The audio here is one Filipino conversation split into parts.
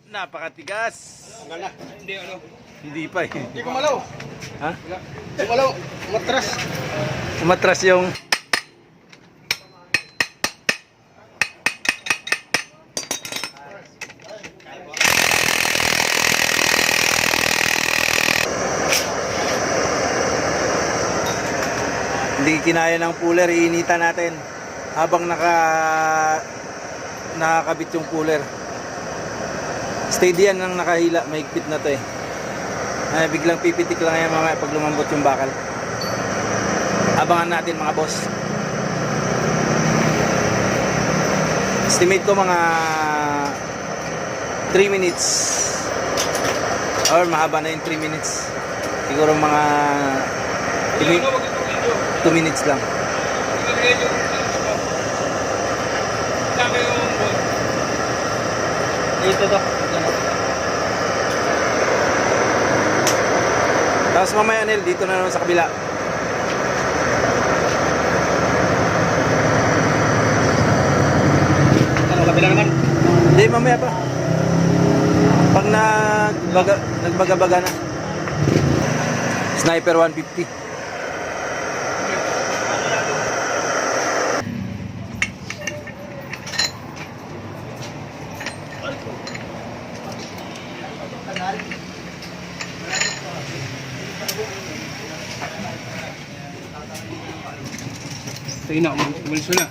Napakatigas. Hindi ano. Hindi pa eh. Hindi kumalaw. Ha? Kumalaw. Matras. Umatras yung... Hindi kinaya ng cooler, iinitan natin habang nakakabit yung cooler. Steady yan ng nakahila, mahigpit na to eh. Biglang pipitik lang yan mamaya pag lumambot yung bakal. Abangan natin mga boss. Estimate ko mga 3 minutes or mahaba na yung 3 minutes. Siguro mga 2 minutes lang. Dito to. Tapos mamaya Nel, dito na naman sa kabila. Ano, kabila naman? Hindi, mamaya pa. Pag nagbaga-baga na. Sniper 150. Ito ina, umalis na.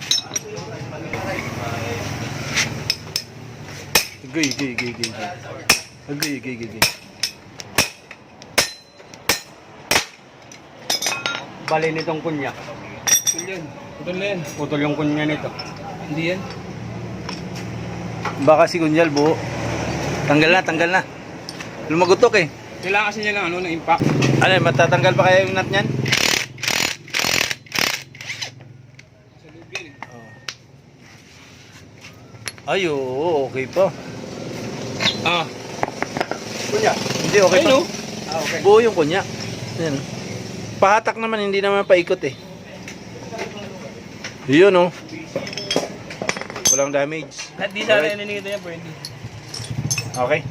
Gay. Bali nitong kunya. Putol yan. Putol yung kunya nito. Hindi yan. Baka si Kunyal buo. Tanggal na. Lumagutok eh. Kailangan kasi niya ng impact. Ano, matatanggal pa kaya yung nut niyan? Sa loob yan eh. Ay, oo, okay pa. Kunya. Hindi, okay pa. Ayun, Okay. Buo yung kunya. Yan. Pahatak naman, hindi naman paikot eh. Yun oh. Walang damage. At di sana ininigit yan, pwede. Okay.